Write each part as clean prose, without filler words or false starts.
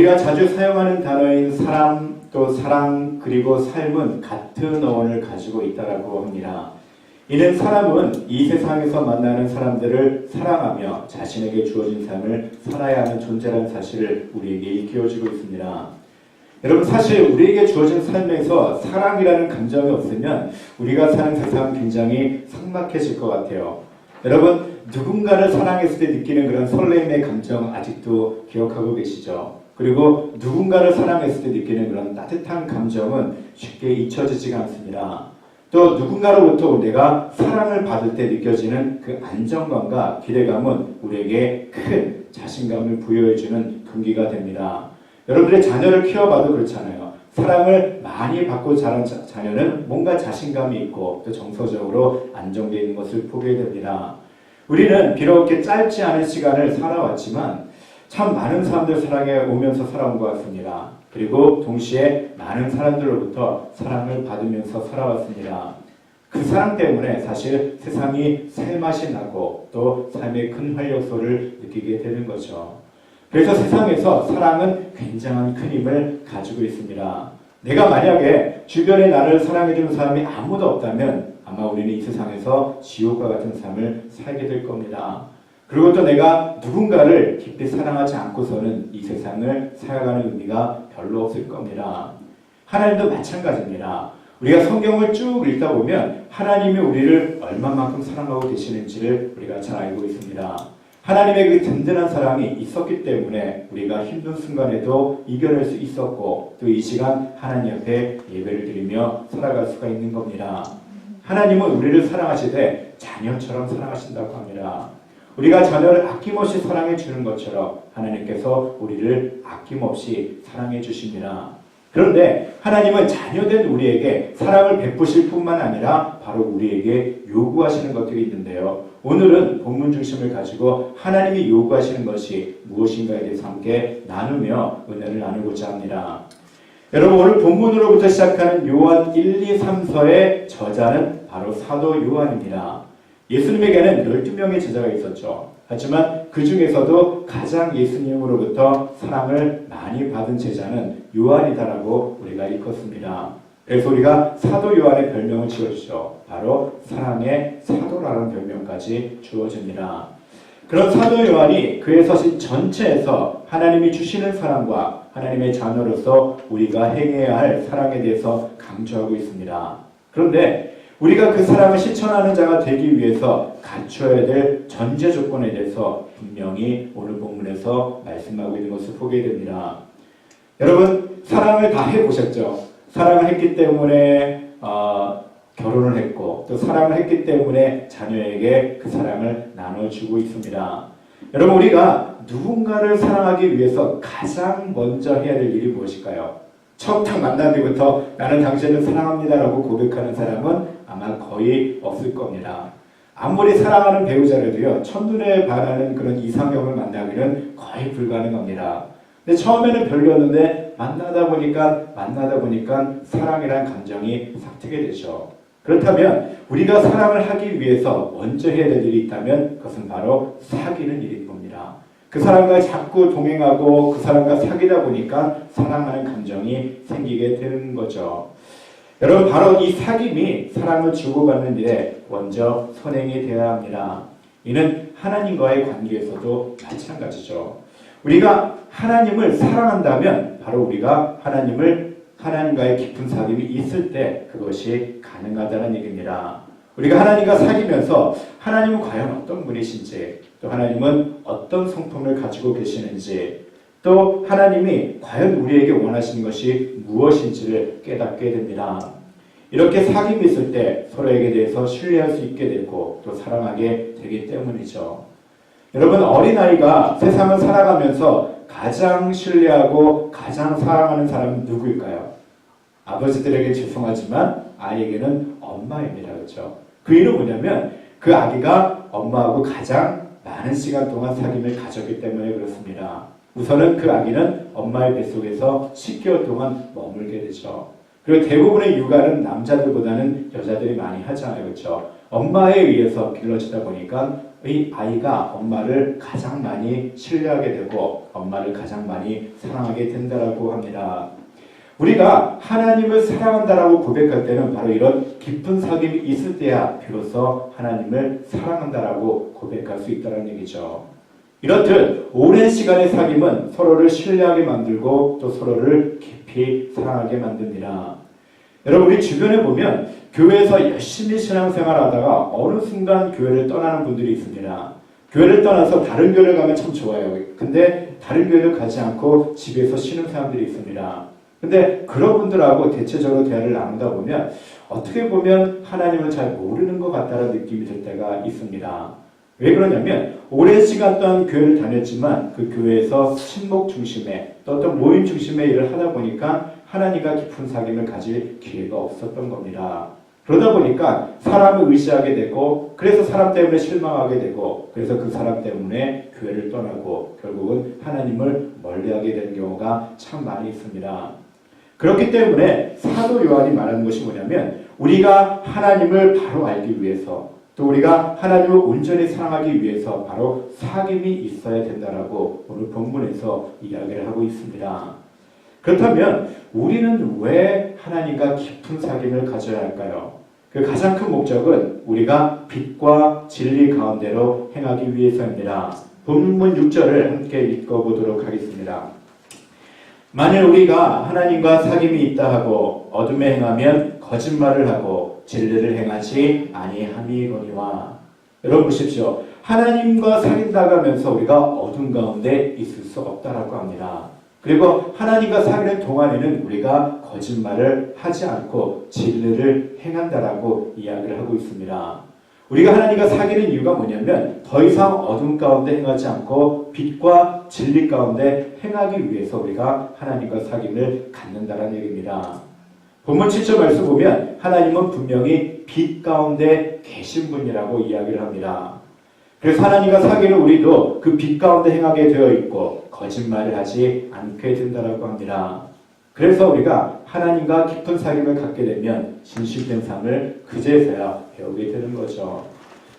우리가 자주 사용하는 단어인 사람, 또 사랑, 그리고 삶은 같은 어원을 가지고 있다고 합니다. 이는 사람은 이 세상에서 만나는 사람들을 사랑하며 자신에게 주어진 삶을 살아야 하는 존재라는 사실을 우리에게 일깨워주고 있습니다. 여러분, 사실 우리에게 주어진 삶에서 사랑이라는 감정이 없으면 우리가 사는 세상은 굉장히 삭막해질 것 같아요. 여러분, 누군가를 사랑했을 때 느끼는 그런 설렘의 감정 아직도 기억하고 계시죠? 그리고 누군가를 사랑했을 때 느끼는 그런 따뜻한 감정은 쉽게 잊혀지지가 않습니다. 또 누군가로부터 내가 사랑을 받을 때 느껴지는 그 안정감과 기대감은 우리에게 큰 자신감을 부여해주는 동기가 됩니다. 여러분들의 자녀를 키워봐도 그렇잖아요. 사랑을 많이 받고 자란 자녀는 뭔가 자신감이 있고 또 정서적으로 안정되어 있는 것을 보게 됩니다. 우리는 비록 이렇게 짧지 않은 시간을 살아왔지만 참 많은 사람들 사랑에 오면서 살아온 것 같습니다. 그리고 동시에 많은 사람들로부터 사랑을 받으면서 살아왔습니다. 그 사랑 때문에 사실 세상이 살맛이 나고 또 삶의 큰 활력소를 느끼게 되는 거죠. 그래서 세상에서 사랑은 굉장한 큰 힘을 가지고 있습니다. 내가 만약에 주변에 나를 사랑해주는 사람이 아무도 없다면 아마 우리는 이 세상에서 지옥과 같은 삶을 살게 될 겁니다. 그리고 또 내가 누군가를 깊이 사랑하지 않고서는 이 세상을 살아가는 의미가 별로 없을 겁니다. 하나님도 마찬가지입니다. 우리가 성경을 쭉 읽다 보면 하나님이 우리를 얼마만큼 사랑하고 계시는지를 우리가 잘 알고 있습니다. 하나님의 그 든든한 사랑이 있었기 때문에 우리가 힘든 순간에도 이겨낼 수 있었고 또 이 시간 하나님 앞에 예배를 드리며 살아갈 수가 있는 겁니다. 하나님은 우리를 사랑하시되 자녀처럼 사랑하신다고 합니다. 우리가 자녀를 아낌없이 사랑해 주는 것처럼 하나님께서 우리를 아낌없이 사랑해 주십니다. 그런데 하나님은 자녀된 우리에게 사랑을 베푸실 뿐만 아니라 바로 우리에게 요구하시는 것들이 있는데요. 오늘은 본문 중심을 가지고 하나님이 요구하시는 것이 무엇인가에 대해서 함께 나누며 은혜를 나누고자 합니다. 여러분, 오늘 본문으로부터 시작하는 요한 1, 2, 3서의 저자는 바로 사도 요한입니다. 예수님에게는 12명의 제자가 있었죠. 하지만 그 중에서도 가장 예수님으로부터 사랑을 많이 받은 제자는 요한이다라고 우리가 읽었습니다. 그래서 우리가 사도 요한의 별명을 지어주죠. 바로 사랑의 사도라는 별명까지 주어집니다. 그런 사도 요한이 그의 서신 전체에서 하나님이 주시는 사랑과 하나님의 자녀로서 우리가 행해야 할 사랑에 대해서 강조하고 있습니다. 그런데 우리가 그 사랑을 실천하는 자가 되기 위해서 갖춰야 될 전제 조건에 대해서 분명히 오늘 본문에서 말씀하고 있는 것을 보게 됩니다. 여러분, 사랑을 다 해보셨죠? 사랑을 했기 때문에 결혼을 했고 또 사랑을 했기 때문에 자녀에게 그 사랑을 나눠주고 있습니다. 여러분, 우리가 누군가를 사랑하기 위해서 가장 먼저 해야 될 일이 무엇일까요? 처음 딱 만난 뒤부터 나는 당신을 사랑합니다라고 고백하는 사람은 아마 거의 없을 겁니다. 아무리 사랑하는 배우자라도요, 첫눈에 반하는 그런 이상형을 만나기는 거의 불가능합니다. 근데 처음에는 별로였는데 만나다 보니까 사랑이란 감정이 싹트게 되죠. 그렇다면 우리가 사랑을 하기 위해서 먼저 해야 될 일이 있다면 그것은 바로 사귀는 일인 겁니다. 그 사람과 자꾸 동행하고 그 사람과 사귀다 보니까 사랑하는 감정이 생기게 되는 거죠. 여러분, 바로 이 사귐이 사랑을 주고받는 일에 먼저 선행이 되어야 합니다. 이는 하나님과의 관계에서도 마찬가지죠. 우리가 하나님을 사랑한다면 바로 우리가 하나님과의 깊은 사귐이 있을 때 그것이 가능하다는 얘기입니다. 우리가 하나님과 사귀면서 하나님은 과연 어떤 분이신지, 또 하나님은 어떤 성품을 가지고 계시는지, 또 하나님이 과연 우리에게 원하시는 것이 무엇인지를 깨닫게 됩니다. 이렇게 사귐이 있을 때 서로에게 대해서 신뢰할 수 있게 되고 또 사랑하게 되기 때문이죠. 여러분, 어린아이가 세상을 살아가면서 가장 신뢰하고 가장 사랑하는 사람은 누구일까요? 아버지들에게 죄송하지만 아이에게는 엄마입니다. 그렇죠? 그 이유는 뭐냐면 그 아기가 엄마하고 가장 많은 시간 동안 사귐을 가졌기 때문에 그렇습니다. 우선은 그 아기는 엄마의 뱃속에서 10개월 동안 머물게 되죠. 그리고 대부분의 육아는 남자들보다는 여자들이 많이 하잖아요. 그렇죠? 엄마에 의해서 길러지다 보니까 아이가 엄마를 가장 많이 신뢰하게 되고 엄마를 가장 많이 사랑하게 된다라고 합니다. 우리가 하나님을 사랑한다라고 고백할 때는 바로 이런 깊은 사귐이 있을 때야 비로소 하나님을 사랑한다라고 고백할 수 있다는 얘기죠. 이렇듯 오랜 시간의 사귐은 서로를 신뢰하게 만들고 또 서로를 깊이 사랑하게 만듭니다. 여러분, 우리 주변에 보면 교회에서 열심히 신앙생활 하다가 어느 순간 교회를 떠나는 분들이 있습니다. 교회를 떠나서 다른 교회를 가면 참 좋아요. 근데 다른 교회를 가지 않고 집에서 쉬는 사람들이 있습니다. 근데 그런 분들하고 대체적으로 대화를 나누다 보면 어떻게 보면 하나님을 잘 모르는 것 같다는 느낌이 들 때가 있습니다. 왜 그러냐면 오랜 시간 동안 교회를 다녔지만 그 교회에서 친목 중심의 또 어떤 모임 중심의 일을 하다 보니까 하나님과 깊은 사귐을 가질 기회가 없었던 겁니다. 그러다 보니까 사람을 의지하게 되고 그래서 사람 때문에 실망하게 되고 그래서 그 사람 때문에 교회를 떠나고 결국은 하나님을 멀리하게 되는 경우가 참 많이 있습니다. 그렇기 때문에 사도 요한이 말하는 것이 뭐냐면 우리가 하나님을 바로 알기 위해서 또 우리가 하나님을 온전히 사랑하기 위해서 바로 사귐이 있어야 된다라고 오늘 본문에서 이야기를 하고 있습니다. 그렇다면 우리는 왜 하나님과 깊은 사귐을 가져야 할까요? 그 가장 큰 목적은 우리가 빛과 진리 가운데로 행하기 위해서입니다. 본문 6절을 함께 읽어보도록 하겠습니다. 만일 우리가 하나님과 사귐이 있다 하고 어둠에 행하면 거짓말을 하고 진리를 행하지 아니함이거니와. 여러분 보십시오. 하나님과 사귄다고 하면서 우리가 어둠 가운데 있을 수 없다라고 합니다. 그리고 하나님과 사귀는 동안에는 우리가 거짓말을 하지 않고 진리를 행한다라고 이야기를 하고 있습니다. 우리가 하나님과 사귀는 이유가 뭐냐면 더 이상 어둠 가운데 행하지 않고 빛과 진리 가운데 행하기 위해서 우리가 하나님과 사귐을 갖는다는 얘기입니다. 본문 7절 말씀 보면 하나님은 분명히 빛 가운데 계신 분이라고 이야기를 합니다. 그래서 하나님과 사귀는 우리도 그 빛 가운데 행하게 되어 있고 거짓말을 하지 않게 된다고 합니다. 그래서 우리가 하나님과 깊은 사귐을 갖게 되면 진실된 삶을 그제서야 배우게 되는 거죠.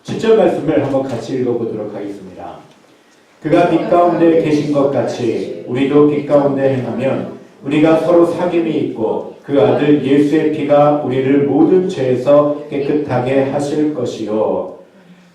7절 말씀을 한번 같이 읽어보도록 하겠습니다. 그가 빛 가운데 계신 것 같이 우리도 빛 가운데 행하면 우리가 서로 사귐이 있고 그 아들 예수의 피가 우리를 모든 죄에서 깨끗하게 하실 것이요.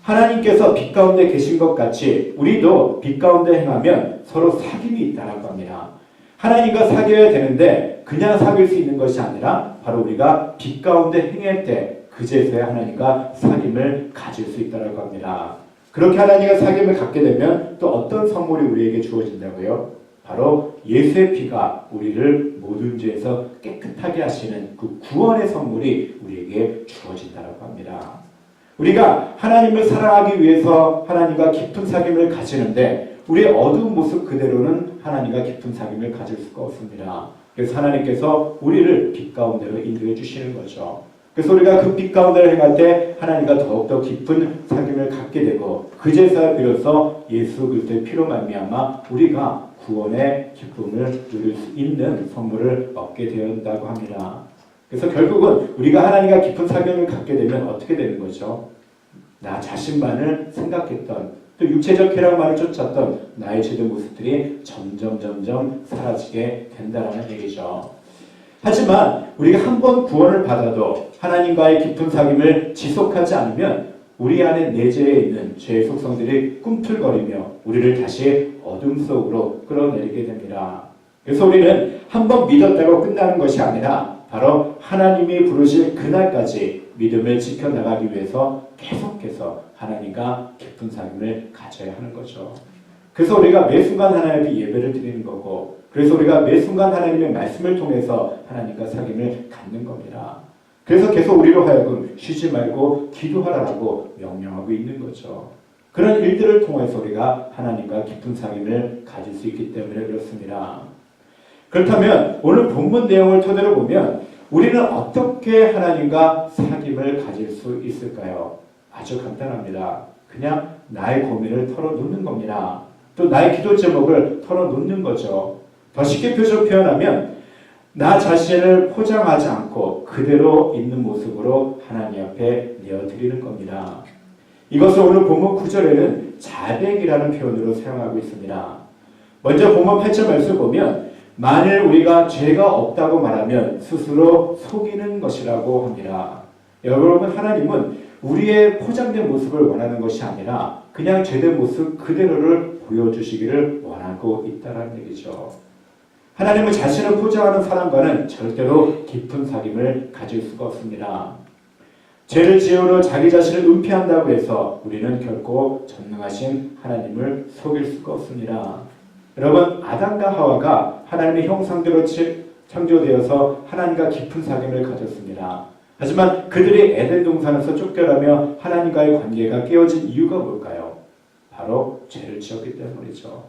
하나님께서 빛 가운데 계신 것 같이 우리도 빛 가운데 행하면 서로 사귐이 있다고 합니다. 하나님과 사귀어야 되는데 그냥 사귈 수 있는 것이 아니라 바로 우리가 빛 가운데 행할 때 그제서야 하나님과 사귐을 가질 수 있다고 합니다. 그렇게 하나님과 사귐을 갖게 되면 또 어떤 선물이 우리에게 주어진다고요? 바로 예수의 피가 우리를 모든 죄에서 깨끗하게 하시는 그 구원의 선물이 우리에게 주어진다고 합니다. 우리가 하나님을 사랑하기 위해서 하나님과 깊은 사귐을 가지는데 우리의 어두운 모습 그대로는 하나님과 깊은 사귐을 가질 수가 없습니다. 그래서 하나님께서 우리를 빛 가운데로 인도해 주시는 거죠. 그래서 우리가 그 빛 가운데를 행할 때 하나님과 더욱더 깊은 사귐을 갖게 되고 그제서야 비로소 예수 그리스도의 피로 말미암아 우리가 구원의 기쁨을 누릴 수 있는 선물을 얻게 된다고 합니다. 그래서 결국은 우리가 하나님과 깊은 사귐을 갖게 되면 어떻게 되는 거죠? 나 자신만을 생각했던 또 육체적 쾌락만을 쫓았던 나의 죄된 모습들이 점점 사라지게 된다는 얘기죠. 하지만 우리가 한 번 구원을 받아도 하나님과의 깊은 사귐을 지속하지 않으면 우리 안에 내재해 있는 죄의 속성들이 꿈틀거리며 우리를 다시 어둠 속으로 끌어내리게 됩니다. 그래서 우리는 한 번 믿었다고 끝나는 것이 아니라 바로 하나님이 부르실 그날까지 믿음을 지켜나가기 위해서 계속해서 하나님과 깊은 사귐을 가져야 하는 거죠. 그래서 우리가 매 순간 하나님께 예배를 드리는 거고 그래서 우리가 매 순간 하나님의 말씀을 통해서 하나님과 사귐을 갖는 겁니다. 그래서 계속 우리로 하여금 쉬지 말고 기도하라고 명령하고 있는 거죠. 그런 일들을 통해서 우리가 하나님과 깊은 사귐을 가질 수 있기 때문에 그렇습니다. 그렇다면 오늘 본문 내용을 토대로 보면 우리는 어떻게 하나님과 사귐을 가질 수 있을까요? 아주 간단합니다. 그냥 나의 고민을 털어놓는 겁니다. 또 나의 기도 제목을 털어놓는 거죠. 더 쉽게 표현하면 나 자신을 포장하지 않고 그대로 있는 모습으로 하나님 앞에 내어드리는 겁니다. 이것을 오늘 본문 9절에는 자백이라는 표현으로 사용하고 있습니다. 먼저 본문 8절 말씀을 보면 만일 우리가 죄가 없다고 말하면 스스로 속이는 것이라고 합니다. 여러분, 하나님은 우리의 포장된 모습을 원하는 것이 아니라 그냥 죄된 모습 그대로를 보여주시기를 원하고 있다는 얘기죠. 하나님은 자신을 포장하는 사람과는 절대로 깊은 사귐을 가질 수가 없습니다. 죄를 지으러 자기 자신을 은폐한다고 해서 우리는 결코 전능하신 하나님을 속일 수가 없습니다. 여러분, 아담과 하와가 하나님의 형상대로 창조되어서 하나님과 깊은 사귐을 가졌습니다. 하지만 그들이 에덴 동산에서 쫓겨나며 하나님과의 관계가 깨어진 이유가 뭘까요? 바로 죄를 지었기 때문이죠.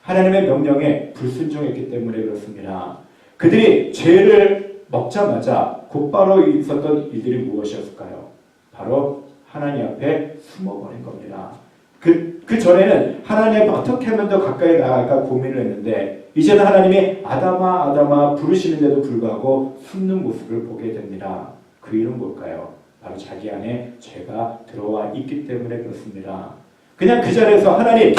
하나님의 명령에 불순종했기 때문에 그렇습니다. 그들이 죄를 먹자마자 곧바로 있었던 일들이 무엇이었을까요? 바로 하나님 앞에 숨어버린 겁니다. 그 전에는 하나님 앞에 어떻게 하면 더 가까이 나아갈까 고민을 했는데 이제는 하나님이 아담아 아담아 부르시는데도 불구하고 숨는 모습을 보게 됩니다. 그 이유는 뭘까요? 바로 자기 안에 죄가 들어와 있기 때문에 그렇습니다. 그냥 그 자리에서 하나님,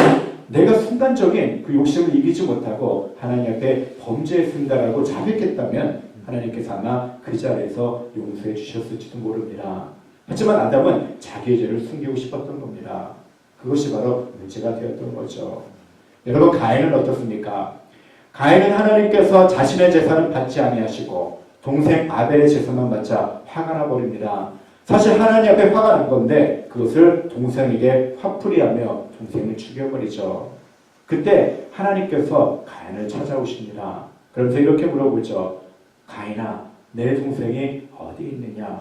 내가 순간적인 그 욕심을 이기지 못하고 하나님 앞에 범죄했습니다라고 자백했다면 하나님께서 아마 그 자리에서 용서해 주셨을지도 모릅니다. 하지만 아담은 자기의 죄를 숨기고 싶었던 겁니다. 그것이 바로 문제가 되었던 거죠. 여러분, 가인은 어떻습니까? 가인은 하나님께서 자신의 재산을 받지 아니하시고 동생 아벨의 재산만 받자 화가 나버립니다. 사실 하나님 앞에 화가 난 건데 그것을 동생에게 화풀이하며 동생을 죽여버리죠. 그때 하나님께서 가인을 찾아오십니다. 그러면서 이렇게 물어보죠. 가인아, 내 동생이 어디 있느냐?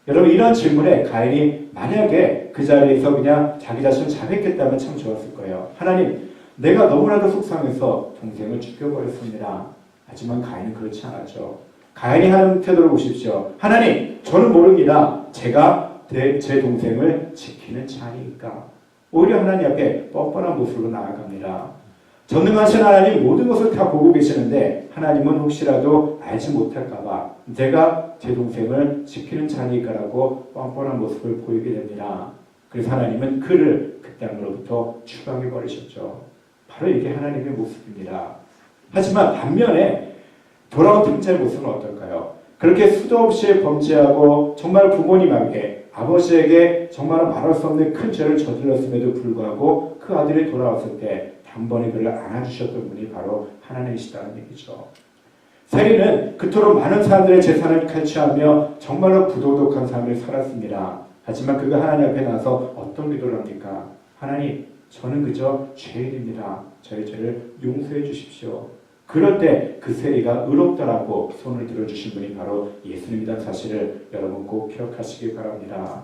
여러분, 이런 질문에 가인이 만약에 그 자리에서 그냥 자기 자신을 자백했다면 참 좋았을 거예요. 하나님, 내가 너무나도 속상해서 동생을 죽여버렸습니다. 하지만 가인은 그렇지 않았죠. 가인이 하는 태도를 보십시오. 하나님, 저는 모릅니다. 제가 제 동생을 지키는 자니까. 오히려 하나님 앞에 뻔뻔한 모습으로 나아갑니다. 전능하신 하나님 모든 것을 다 보고 계시는데 하나님은 혹시라도 알지 못할까봐 내가 제 동생을 지키는 자니까라고 뻔뻔한 모습을 보이게 됩니다. 그래서 하나님은 그를 그 땅으로부터 추방해 버리셨죠. 바로 이게 하나님의 모습입니다. 하지만 반면에 돌아온 탕자의 모습은 어떨까요? 그렇게 수도 없이 범죄하고 정말 부모님에게 아버지에게 정말 말할 수 없는 큰 죄를 저질렀음에도 불구하고 그 아들이 돌아왔을 때 단번에 그를 안아주셨던 분이 바로 하나님이시다는 얘기죠. 세리는 그토록 많은 사람들의 재산을 칼취하며 정말로 부도덕한 삶을 살았습니다. 하지만 그가 하나님 앞에 나서 어떤 기도를 합니까? 하나님, 저는 그저 죄인입니다. 저의 죄를 용서해 주십시오. 그럴 때 그 세리가 의롭다라고 손을 들어주신 분이 바로 예수님이라는 사실을 여러분 꼭 기억하시기 바랍니다.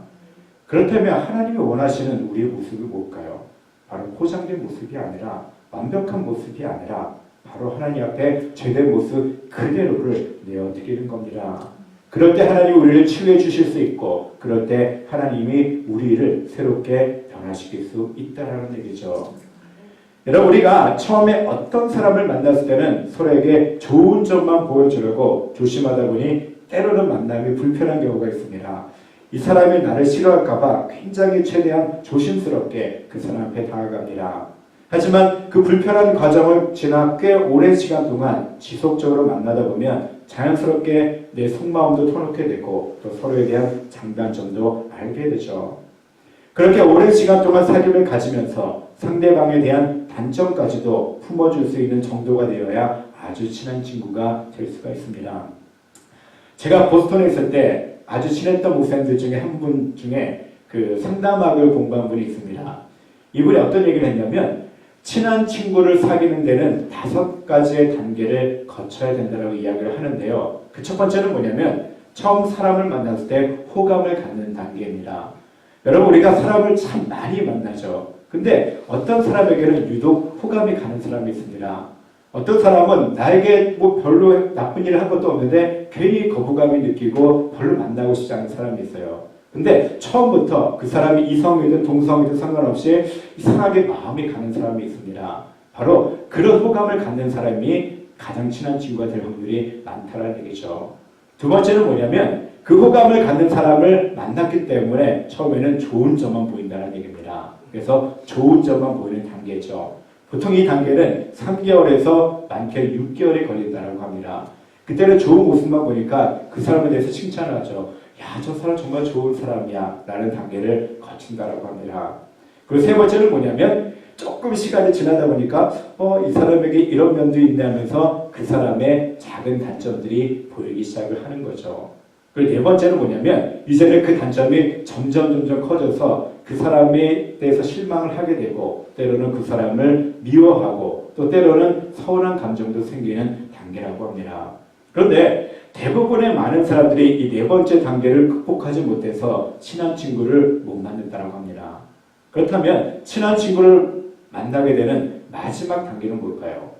그렇다면 하나님이 원하시는 우리의 모습이 뭘까요? 바로 포장된 모습이 아니라 완벽한 모습이 아니라 바로 하나님 앞에 죄된 모습 그대로를 내어드리는 겁니다. 그럴 때 하나님이 우리를 치유해 주실 수 있고 그럴 때 하나님이 우리를 새롭게 변화시킬 수 있다는 얘기죠. 여러분, 우리가 처음에 어떤 사람을 만났을 때는 서로에게 좋은 점만 보여주려고 조심하다 보니 때로는 만남이 불편한 경우가 있습니다. 이 사람이 나를 싫어할까봐 굉장히 최대한 조심스럽게 그 사람 앞에 다가갑니다. 하지만 그 불편한 과정을 지나 꽤 오랜 시간 동안 지속적으로 만나다 보면 자연스럽게 내 속마음도 터놓게 되고 또 서로에 대한 장단점도 알게 되죠. 그렇게 오랜 시간 동안 사귐을 가지면서 상대방에 대한 단점까지도 품어줄 수 있는 정도가 되어야 아주 친한 친구가 될 수가 있습니다. 제가 보스턴에 있을 때 아주 친했던 목사님들 중에 한 분 중에 그 상담학을 공부한 분이 있습니다. 이분이 어떤 얘기를 했냐면 친한 친구를 사귀는 데는 5가지의 단계를 거쳐야 된다고 이야기를 하는데요. 그 첫 번째는 뭐냐면 처음 사람을 만났을 때 호감을 갖는 단계입니다. 여러분, 우리가 사람을 참 많이 만나죠. 근데 어떤 사람에게는 유독 호감이 가는 사람이 있습니다. 어떤 사람은 나에게 뭐 별로 나쁜 일을 한 것도 없는데 괜히 거부감이 느끼고 별로 만나고 싶지 않은 사람이 있어요. 근데 처음부터 그 사람이 이성이든 동성이든 상관없이 이상하게 마음이 가는 사람이 있습니다. 바로 그런 호감을 갖는 사람이 가장 친한 친구가 될 확률이 많다는 얘기죠. 두 번째는 뭐냐면 그 호감을 갖는 사람을 만났기 때문에 처음에는 좋은 점만 보인다는 얘기입니다. 그래서 좋은 점만 보이는 단계죠. 보통 이 단계는 3개월에서 많게 6개월이 걸린다고 합니다. 그때는 좋은 모습만 보니까 그 사람에 대해서 칭찬을 하죠. 야, 저 사람 정말 좋은 사람이야 라는 단계를 거친다고 합니다. 그리고 세 번째는 뭐냐면 조금 시간이 지나다 보니까 이 사람에게 이런 면도 있네 하면서 그 사람의 작은 단점들이 보이기 시작을 하는 거죠. 그리고 네 번째는 뭐냐면 이제는 그 단점이 점점 커져서 그 사람에 대해서 실망을 하게 되고 때로는 그 사람을 미워하고 또 때로는 서운한 감정도 생기는 단계라고 합니다. 그런데 대부분의 많은 사람들이 이 네 번째 단계를 극복하지 못해서 친한 친구를 못 만든다고 합니다. 그렇다면 친한 친구를 만나게 되는 마지막 단계는 뭘까요?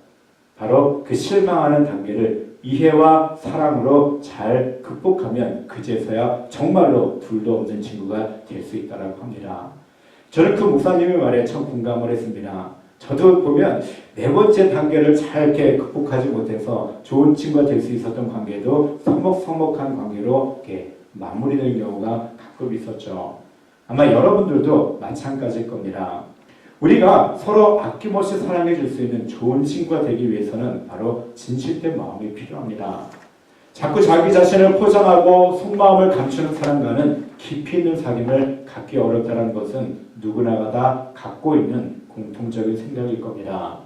바로 그 실망하는 단계를 이해와 사랑으로 잘 극복하면 그제서야 정말로 둘도 없는 친구가 될 수 있다고 합니다. 저는 그 목사님의 말에 참 공감을 했습니다. 저도 보면 네 번째 단계를 잘 이렇게 극복하지 못해서 좋은 친구가 될 수 있었던 관계도 서먹서먹한 관계로 이렇게 마무리되는 경우가 가끔 있었죠. 아마 여러분들도 마찬가지일 겁니다. 우리가 서로 아낌없이 사랑해 줄 수 있는 좋은 친구가 되기 위해서는 바로 진실된 마음이 필요합니다. 자꾸 자기 자신을 포장하고 속마음을 감추는 사람과는 깊이 있는 사귐을 갖기 어렵다는 것은 누구나가 다 갖고 있는 공통적인 생각일 겁니다.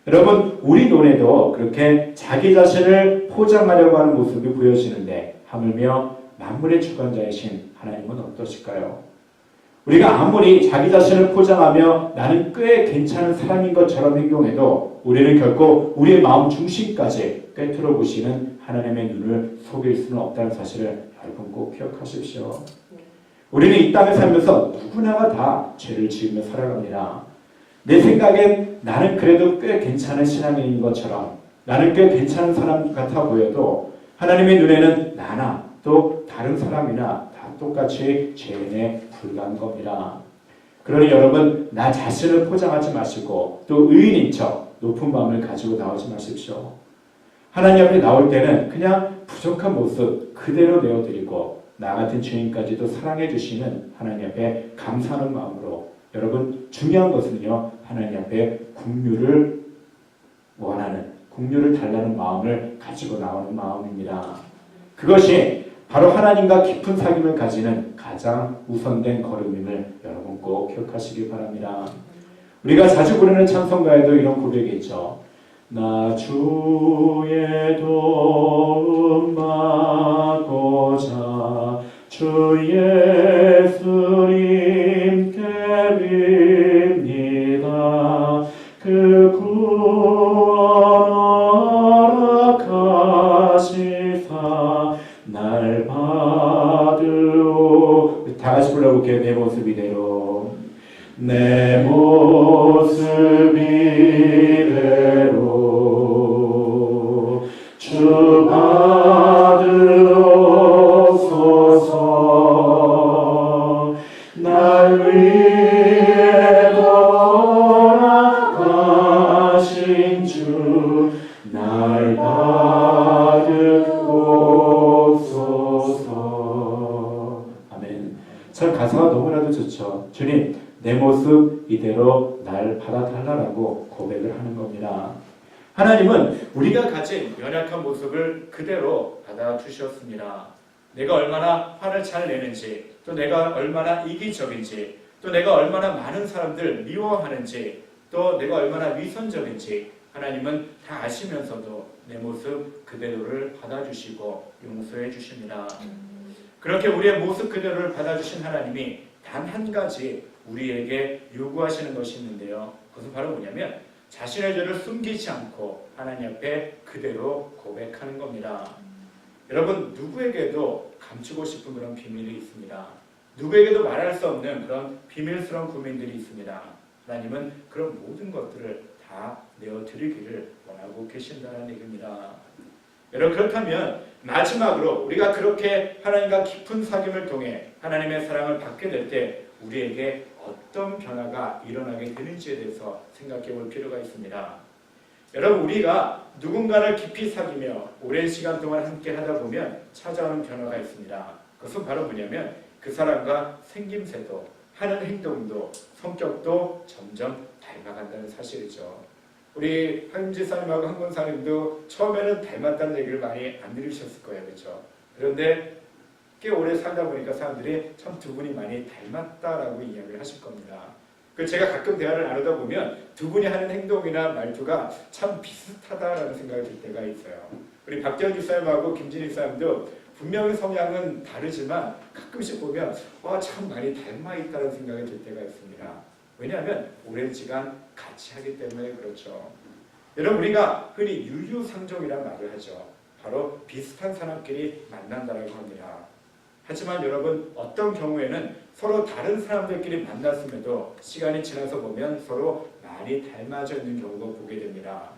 여러분, 우리 눈에도 그렇게 자기 자신을 포장하려고 하는 모습이 보여지는데 하물며 만물의 주관자이신 하나님은 어떠실까요? 우리가 아무리 자기 자신을 포장하며 나는 꽤 괜찮은 사람인 것처럼 행동해도 우리는 결코 우리의 마음 중심까지 꿰뚫어 보시는 하나님의 눈을 속일 수는 없다는 사실을 여러분 꼭 기억하십시오. 우리는 이 땅에 살면서 누구나가 다 죄를 지으며 살아갑니다. 내 생각엔 나는 그래도 꽤 괜찮은 신앙인인 것처럼 나는 꽤 괜찮은 사람 같아 보여도 하나님의 눈에는 나나 또 다른 사람이나 다 똑같이 죄인에 불과한 겁니다. 그러니 여러분, 나 자신을 포장하지 마시고 또 의인인 척 높은 마음을 가지고 나오지 마십시오. 하나님 앞에 나올 때는 그냥 부족한 모습 그대로 내어드리고 나 같은 죄인까지도 사랑해 주시는 하나님 앞에 감사하는 마음으로, 여러분 중요한 것은요, 하나님 앞에 긍휼을 원하는, 긍휼을 달라는 마음을 가지고 나오는 마음입니다. 그것이 바로 하나님과 깊은 사귐을 가지는 가장 우선된 걸음임을 여러분 꼭 기억하시기 바랍니다. 우리가 자주 부르는 찬송가에도 이런 고백이 있죠. 나 주의 도움 받고자 주 예수님께 빕니다. 그 구원 허락하시사 날 받으오. 다 같이 불러볼게요. 내 모습 이대로, 내 모습 이대로 주 받으옵소서. 날 위해 돌아가신 주 날 받으옵소서. 아멘. 참 가사가 너무나도 좋죠. 주님, 내 모습 이대로 날 받아달라고 고백을 하는 겁니다. 하나님은 우리가 가진 연약한 모습을 그대로 받아주셨습니다. 내가 얼마나 화를 잘 내는지, 또 내가 얼마나 이기적인지, 또 내가 얼마나 많은 사람들 미워하는지, 또 내가 얼마나 위선적인지 하나님은 다 아시면서도 내 모습 그대로를 받아주시고 용서해 주십니다. 그렇게 우리의 모습 그대로를 받아주신 하나님이 단 한 가지 우리에게 요구하시는 것이 있는데요. 그것은 바로 뭐냐면 자신의 죄를 숨기지 않고 하나님 앞에 그대로 고백하는 겁니다. 여러분, 누구에게도 감추고 싶은 그런 비밀이 있습니다. 누구에게도 말할 수 없는 그런 비밀스러운 고민들이 있습니다. 하나님은 그런 모든 것들을 다 내어드리기를 원하고 계신다는 얘기입니다. 여러분, 그렇다면 마지막으로 우리가 그렇게 하나님과 깊은 사귐을 통해 하나님의 사랑을 받게 될 때 우리에게 어떤 변화가 일어나게 되는지에 대해서 생각해 볼 필요가 있습니다. 여러분, 우리가 누군가를 깊이 사귀며 오랜 시간 동안 함께 하다 보면 찾아오는 변화가 있습니다. 그것은 바로 뭐냐면 그 사람과 생김새도 하는 행동도 성격도 점점 닮아간다는 사실이죠. 우리 한집사님하고 한권사님도 처음에는 닮았다는 얘기를 많이 안 들으셨을 거예요. 그렇죠? 그런데 꽤 오래 살다 보니까 사람들이 참 두 분이 많이 닮았다라고 이야기를 하실 겁니다. 제가 가끔 대화를 나누다 보면 두 분이 하는 행동이나 말투가 참 비슷하다라는 생각이 들 때가 있어요. 우리 박재현 집사님하고 김진희 집사님도 분명히 성향은 다르지만 가끔씩 보면 참 많이 닮아 있다는 생각이 들 때가 있습니다. 왜냐하면 오랜 시간 같이 하기 때문에 그렇죠. 여러분, 우리가 흔히 유유상종이라는 말을 하죠. 바로 비슷한 사람끼리 만난다라고 합니다. 하지만 여러분, 어떤 경우에는 서로 다른 사람들끼리 만났음에도 시간이 지나서 보면 서로 많이 닮아져 있는 경우도 보게 됩니다.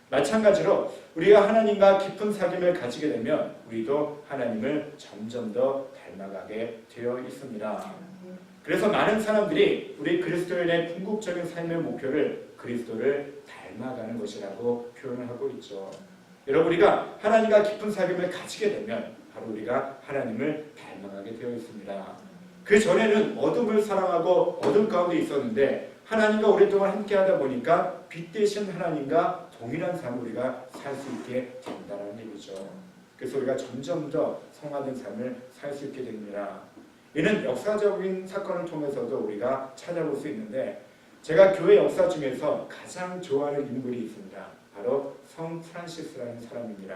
마찬가지로 우리가 하나님과 깊은 사귐을 가지게 되면 우리도 하나님을 점점 더 닮아가게 되어 있습니다. 그래서 많은 사람들이 우리 그리스도인의 궁극적인 삶의 목표를 그리스도를 닮아가는 것이라고 표현을 하고 있죠. 여러분, 우리가 하나님과 깊은 사귐을 가지게 되면 바로 우리가 하나님을 닮아가게 되어 있습니다. 그 전에는 어둠을 사랑하고 어둠 가운데 있었는데 하나님과 오랫동안 함께하다 보니까 빛 대신 하나님과 동일한 삶을 우리가 살 수 있게 된다는 얘기죠. 그래서 우리가 점점 더 성화된 삶을 살 수 있게 됩니다. 이는 역사적인 사건을 통해서도 우리가 찾아볼 수 있는데 제가 교회 역사 중에서 가장 좋아하는 인물이 있습니다. 바로 성 프란시스라는 사람입니다.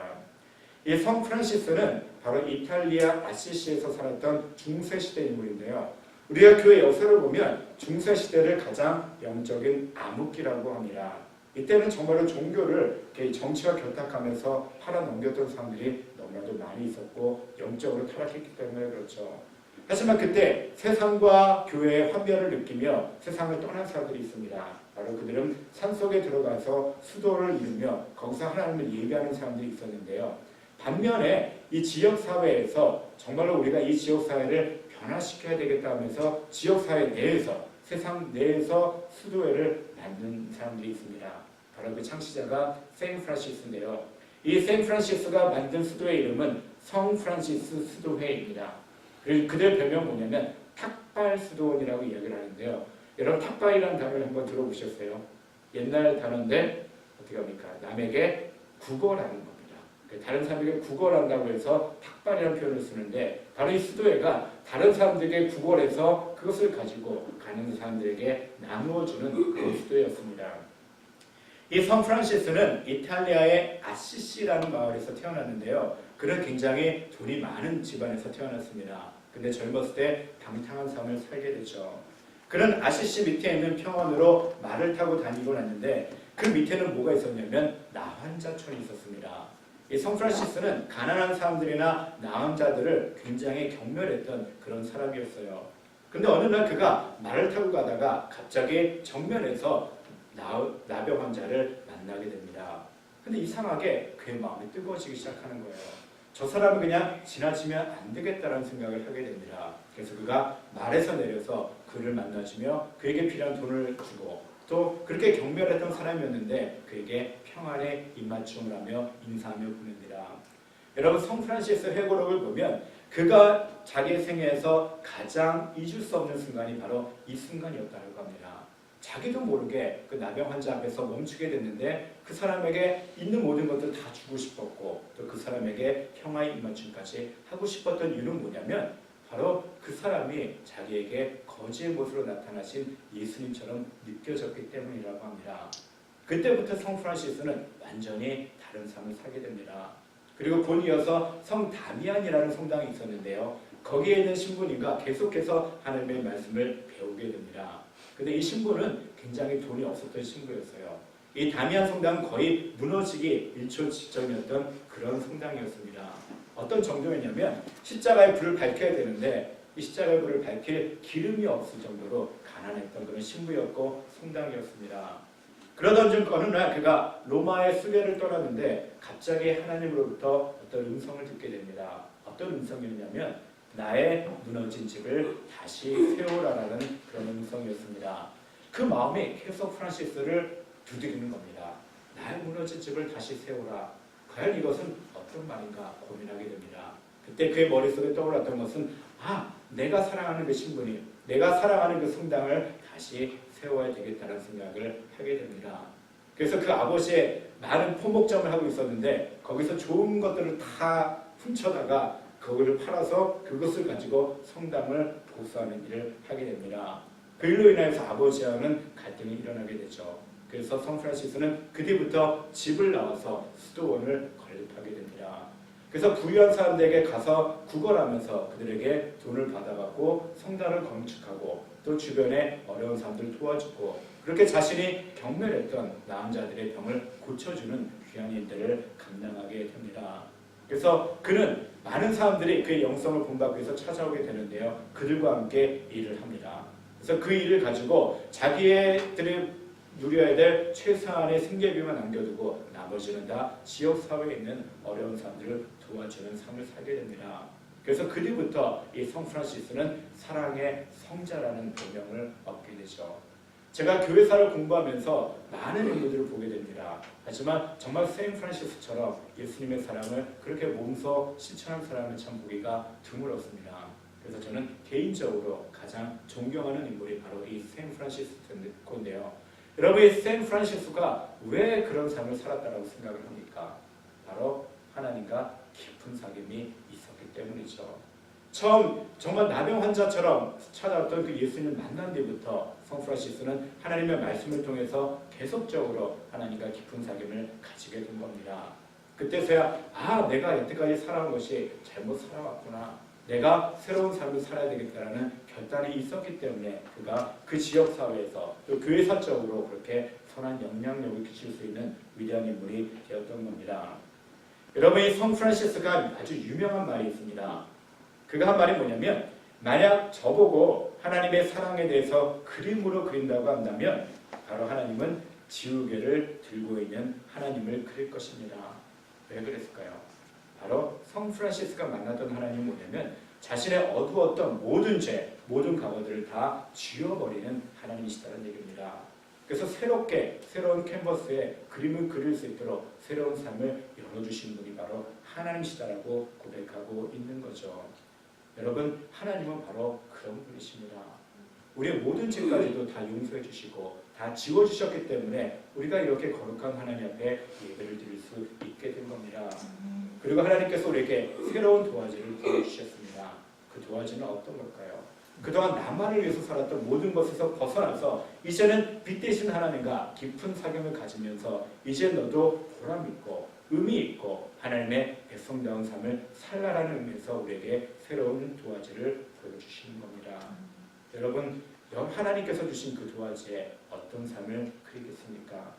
이 성 프란시스는 바로 이탈리아 아시시에서 살았던 중세시대 인물인데요. 우리가 교회 역사를 보면 중세시대를 가장 영적인 암흑기라고 합니다. 이때는 정말로 종교를 정치와 결탁하면서 팔아넘겼던 사람들이 너무나도 많이 있었고 영적으로 타락했기 때문에 그렇죠. 하지만 그때 세상과 교회의 환멸을 느끼며 세상을 떠난 사람들이 있습니다. 바로 그들은 산속에 들어가서 수도를 이루며 거기서 하나님을 예배하는 사람들이 있었는데요. 반면에 이 지역사회에서 정말로 우리가 이 지역사회를 변화시켜야 되겠다 하면서 지역사회 내에서 세상 내에서 수도회를 만든 사람들이 있습니다. 바로 그 창시자가 샌프란시스인데요. 이 샌프란시스가 만든 수도의 이름은 성 프란시스 수도회입니다. 그들 별명 뭐냐면 탁발 수도원이라고 이야기를 하는데요. 여러분, 탁발이라는 단어를 한번 들어보셨어요? 옛날 단어인데 어떻게 합니까? 남에게 구걸하는 겁니다. 다른 사람에게 구걸한다고 해서 탁발이라는 표현을 쓰는데 바로 이 수도회가 다른 사람들에게 구걸해서 그것을 가지고 가는 사람들에게 나누어주는 그런 수도회였습니다. 이 성 프란시스는 이탈리아의 아시시라는 마을에서 태어났는데요. 그는 굉장히 돈이 많은 집안에서 태어났습니다. 근데 젊었을 때 방탕한 삶을 살게 되죠. 그는 아시시 밑에 있는 평원으로 말을 타고 다니고 났는데 그 밑에는 뭐가 있었냐면 나환자촌이 있었습니다. 이 성 프란시스는 가난한 사람들이나 나환자들을 굉장히 경멸했던 그런 사람이었어요. 근데 어느 날 그가 말을 타고 가다가 갑자기 정면에서 나병 환자를 만나게 됩니다. 근데 이상하게 그의 마음이 뜨거워지기 시작하는 거예요. 저 사람은 그냥 지나치면 안 되겠다라는 생각을 하게 됩니다. 그래서 그가 말에서 내려서 그를 만나주며 그에게 필요한 돈을 주고 또 그렇게 경멸했던 사람이었는데 그에게 평안의 입맞춤을 하며 인사하며 보냅니다. 여러분, 성 프란시스 회고록을 보면 그가 자기의 생애에서 가장 잊을 수 없는 순간이 바로 이 순간이었다고 합니다. 자기도 모르게 그 나병 환자 앞에서 멈추게 됐는데 그 사람에게 있는 모든 것들 다 주고 싶었고 또 그 사람에게 평화의 입맞춤까지 하고 싶었던 이유는 뭐냐면 바로 그 사람이 자기에게 거지의 모습으로 나타나신 예수님처럼 느껴졌기 때문이라고 합니다. 그때부터 성 프란시스는 완전히 다른 삶을 살게 됩니다. 그리고 곧 이어서 성 다미안이라는 성당이 있었는데요. 거기에 있는 신부님과 계속해서 하나님의 말씀을 배우게 됩니다. 근데 이 신부는 굉장히 돈이 없었던 신부였어요. 이 다미안 성당은 거의 무너지기 1초 직전이었던 그런 성당이었습니다. 어떤 정도였냐면 십자가의 불을 밝혀야 되는데 이 십자가의 불을 밝힐 기름이 없을 정도로 가난했던 그런 신부였고 성당이었습니다. 그러던 중 어느 날 그가 로마의 수배를 떠났는데 갑자기 하나님으로부터 어떤 음성을 듣게 됩니다. 어떤 음성이었냐면 나의 무너진 집을 다시 세우라라는 그런 음성이었습니다. 그 마음이 계속 프란시스를 두드리는 겁니다. 나의 무너진 집을 다시 세우라. 과연 이것은 어떤 말인가 고민하게 됩니다. 그때 그의 머릿속에 떠올랐던 것은 내가 사랑하는 그 신부님, 내가 사랑하는 그 성당을 다시 세워야 되겠다는 생각을 하게 됩니다. 그래서 그 아버지의 많은 포목점을 하고 있었는데 거기서 좋은 것들을 다 훔쳐다가 그거를 팔아서 그것을 가지고 성당을 보수하는 일을 하게 됩니다. 그 일로 인해서 아버지와는 갈등이 일어나게 되죠. 그래서 성프란시스는 그 뒤부터 집을 나와서 수도원을 건립하게 됩니다. 그래서 부유한 사람들에게 가서 구걸하면서 그들에게 돈을 받아갖고 성당을 건축하고 또 주변에 어려운 사람들 도와주고 그렇게 자신이 경멸했던 나은 자들의 병을 고쳐주는 귀한 일들을 감당하게 됩니다. 그래서 그는 많은 사람들이 그의 영성을 본받기 위해서 찾아오게 되는데요. 그들과 함께 일을 합니다. 그래서 그 일을 가지고 자기들이 누려야 될 최소한의 생계비만 남겨두고 나머지는 다 지역사회에 있는 어려운 사람들을 도와주는 삶을 살게 됩니다. 그래서 그 뒤부터 이 성프란시스는 사랑의 성자라는 별명을 얻게 되죠. 제가 교회사를 공부하면서 많은 인물들을 보게 됩니다. 하지만 정말 세인프란시스처럼 예수님의 사랑을 그렇게 몸소 실천한 사람을 참 보기가 드물었습니다. 그래서 저는 개인적으로 가장 존경하는 인물이 바로 이 세인프란시스코인데요. 여러분, 이 세인프란시스가 왜 그런 삶을 살았다고 생각을 합니까? 바로 하나님과 깊은 사귐이 있었기 때문이죠. 처음 정말 나병 환자처럼 찾아왔던 그 예수님을 만난 뒤부터 성프란시스는 하나님의 말씀을 통해서 계속적으로 하나님과 깊은 사귐을 가지게 된 겁니다. 그때서야 내가 여태까지 살아온 것이 잘못 살아왔구나. 내가 새로운 삶을 살아야 되겠다라는 결단이 있었기 때문에 그가 그 지역사회에서 또 교회사적으로 그렇게 선한 영향력을 끼칠 수 있는 위대한 인물이 되었던 겁니다. 여러분, 이 성프란시스가 아주 유명한 말이 있습니다. 그가 한 말이 뭐냐면, 만약 저보고 하나님의 사랑에 대해서 그림으로 그린다고 한다면 바로 하나님은 지우개를 들고 있는 하나님을 그릴 것입니다. 왜 그랬을까요? 바로 성프란시스가 만났던 하나님은 뭐냐면 자신의 어두웠던 모든 죄, 모든 과거들을 다 지워버리는 하나님이시다는 얘기입니다. 그래서 새로운 캔버스에 그림을 그릴 수 있도록 새로운 삶을 열어주신 분이 바로 하나님이시다라고 고백하고 있는 거죠. 여러분, 하나님은 바로 그런 분이십니다. 우리의 모든 죄까지도 다 용서해 주시고 다 지워주셨기 때문에 우리가 이렇게 거룩한 하나님 앞에 예배를 드릴 수 있게 된 겁니다. 그리고 하나님께서 우리에게 새로운 도화지를 보여주셨습니다. 그 도화지는 어떤 걸까요? 그동안 나만을 위해서 살았던 모든 것에서 벗어나서 이제는 빛 대신 하나님과 깊은 사귐을 가지면서 이제 너도 보람 있고 의미 있고 하나님의 백성다운 삶을 살라라는 의미에서 우리에게 새로운 도화지를 보여주시는 겁니다. 여러분, 하나님께서 주신 그 도화지에 어떤 삶을 그리겠습니까?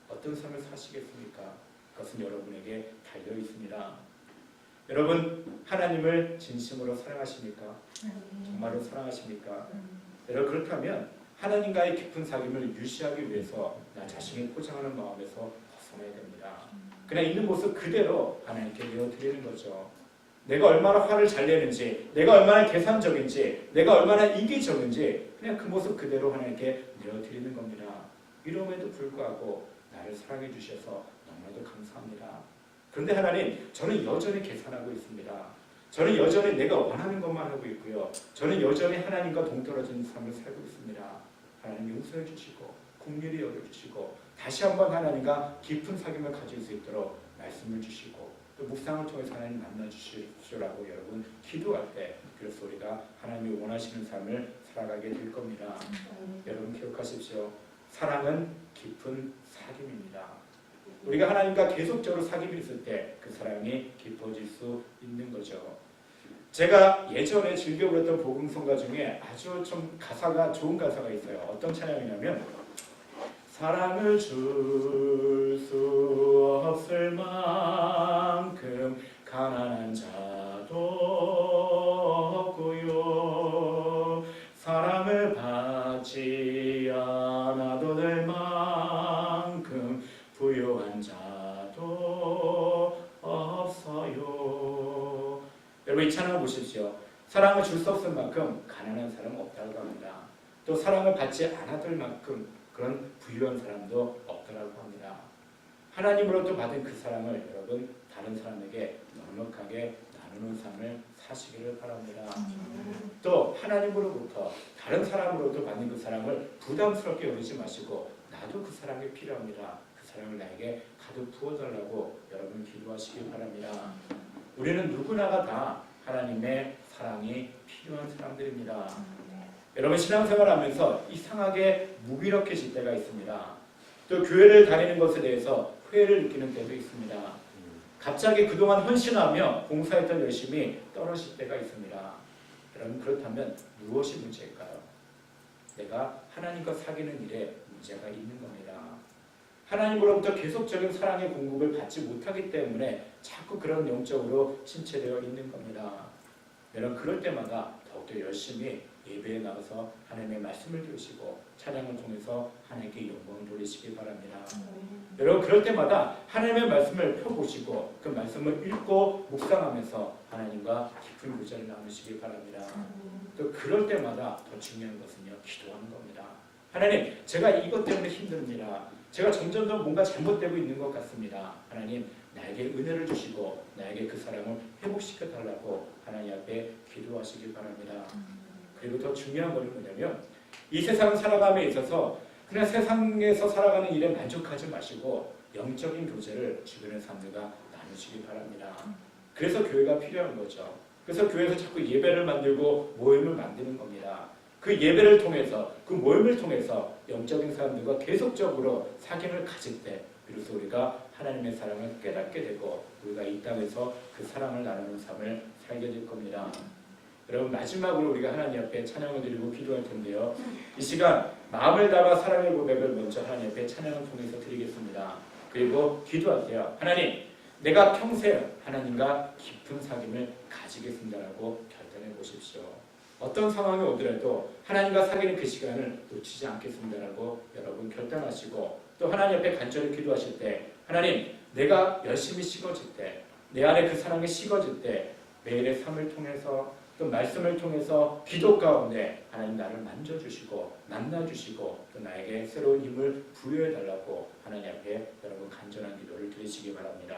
어떤 삶을 사시겠습니까? 그것은 여러분에게 달려 있습니다. 여러분, 하나님을 진심으로 사랑하십니까? 정말로 사랑하십니까? 여러분, 그렇다면 하나님과의 깊은 사귐을 유지하기 위해서 나 자신을 포장하는 마음에서 벗어나야 됩니다. 그냥 있는 모습 그대로 하나님께 내어드리는 거죠. 내가 얼마나 화를 잘 내는지, 내가 얼마나 계산적인지, 내가 얼마나 이기적인지 그냥 그 모습 그대로 하나님께 내어드리는 겁니다. 이럼에도 불구하고 나를 사랑해 주셔서 너무나도 감사합니다. 그런데 하나님, 저는 여전히 계산하고 있습니다. 저는 여전히 내가 원하는 것만 하고 있고요. 저는 여전히 하나님과 동떨어진 삶을 살고 있습니다. 하나님 용서해 주시고 긍휼히 여겨주시고 다시 한번 하나님과 깊은 사귐을 가질 수 있도록 말씀을 주시고 또 묵상을 통해서 하나님 만나주시라고 여러분 기도할 때 그래서 우리가 하나님이 원하시는 삶을 살아가게 될 겁니다. 여러분 기억하십시오. 사랑은 깊은 사귐입니다. 우리가 하나님과 계속적으로 사귐이 있을 때 그 사랑이 깊어질 수 있는 거죠. 제가 예전에 즐겨 부르던 복음성가 중에 아주 좀 가사가 좋은 가사가 있어요. 어떤 찬양이냐면 사랑을 줄 수 없을 만큼 가난한 자도 없고요. 사랑을 받지 않아도 될 만큼 부유한 자도 없어요. 여러분, 이 찬양을 보십시오. 사랑을 줄 수 없을 만큼 가난한 사람은 없다고 합니다. 또 사랑을 받지 않아도 될 만큼 그런 부유한 사람도 없더라고 합니다. 하나님으로부터 받은 그 사랑을 여러분 다른 사람에게 넉넉하게 나누는 삶을 사시기를 바랍니다. 또 하나님으로부터 다른 사람으로부터 받는 그 사랑을 부담스럽게 여기지 마시고 나도 그 사랑이 필요합니다. 그 사랑을 나에게 가득 부어달라고 여러분 기도하시기 바랍니다. 우리는 누구나가 다 하나님의 사랑이 필요한 사람들입니다. 여러분 신앙생활하면서 이상하게 무기력해질 때가 있습니다. 또 교회를 다니는 것에 대해서 회의를 느끼는 때도 있습니다. 갑자기 그동안 헌신하며 봉사했던 열심이 떨어질 때가 있습니다. 여러분 그렇다면 무엇이 문제일까요? 내가 하나님과 사귀는 일에 문제가 있는 겁니다. 하나님으로부터 계속적인 사랑의 공급을 받지 못하기 때문에 자꾸 그런 영적으로 침체되어 있는 겁니다. 여러분 그럴 때마다 더욱더 열심히 예배에 나가서 하나님의 말씀을 들으시고 찬양을 통해서 하나님께 영광을 돌리시기 바랍니다. 여러분 그럴 때마다 하나님의 말씀을 펴보시고 그 말씀을 읽고 묵상하면서 하나님과 깊은 교제를 나누시기 바랍니다. 또 그럴 때마다 더 중요한 것은요 기도하는 겁니다. 하나님 제가 이것 때문에 힘듭니다. 제가 점점점 뭔가 잘못되고 있는 것 같습니다. 하나님 나에게 은혜를 주시고 나에게 그 사랑을 회복시켜 달라고 하나님 앞에 기도하시기 바랍니다. 그리고 더 중요한 것은 뭐냐면 이 세상 살아감에 있어서 그냥 세상에서 살아가는 일에 만족하지 마시고 영적인 교제를 주변의 사람들과 나누시기 바랍니다. 그래서 교회가 필요한 거죠. 그래서 교회에서 자꾸 예배를 만들고 모임을 만드는 겁니다. 그 예배를 통해서 그 모임을 통해서 영적인 사람들과 계속적으로 사귐을 가질 때 비로소 우리가 하나님의 사랑을 깨닫게 되고 우리가 이 땅에서 그 사랑을 나누는 삶을 살게 될 겁니다. 여러분 마지막으로 우리가 하나님 앞에 찬양을 드리고 기도할 텐데요. 이 시간 마음을 담아 사랑의 고백을 먼저 하나님 앞에 찬양을 통해서 드리겠습니다. 그리고 기도하세요. 하나님 내가 평생 하나님과 깊은 사귐을 가지겠습니다라고 결단해 보십시오. 어떤 상황이 오더라도 하나님과 사귀는 그 시간을 놓치지 않겠습니다라고 여러분 결단하시고 또 하나님 앞에 간절히 기도하실 때 하나님 내가 열심히 식어질 때 내 안에 그 사랑이 식어질 때 매일의 삶을 통해서 또 말씀을 통해서 기도 가운데 하나님 나를 만져주시고 만나주시고 또 나에게 새로운 힘을 부여해달라고 하나님 앞에 여러분 간절한 기도를 드리시기 바랍니다.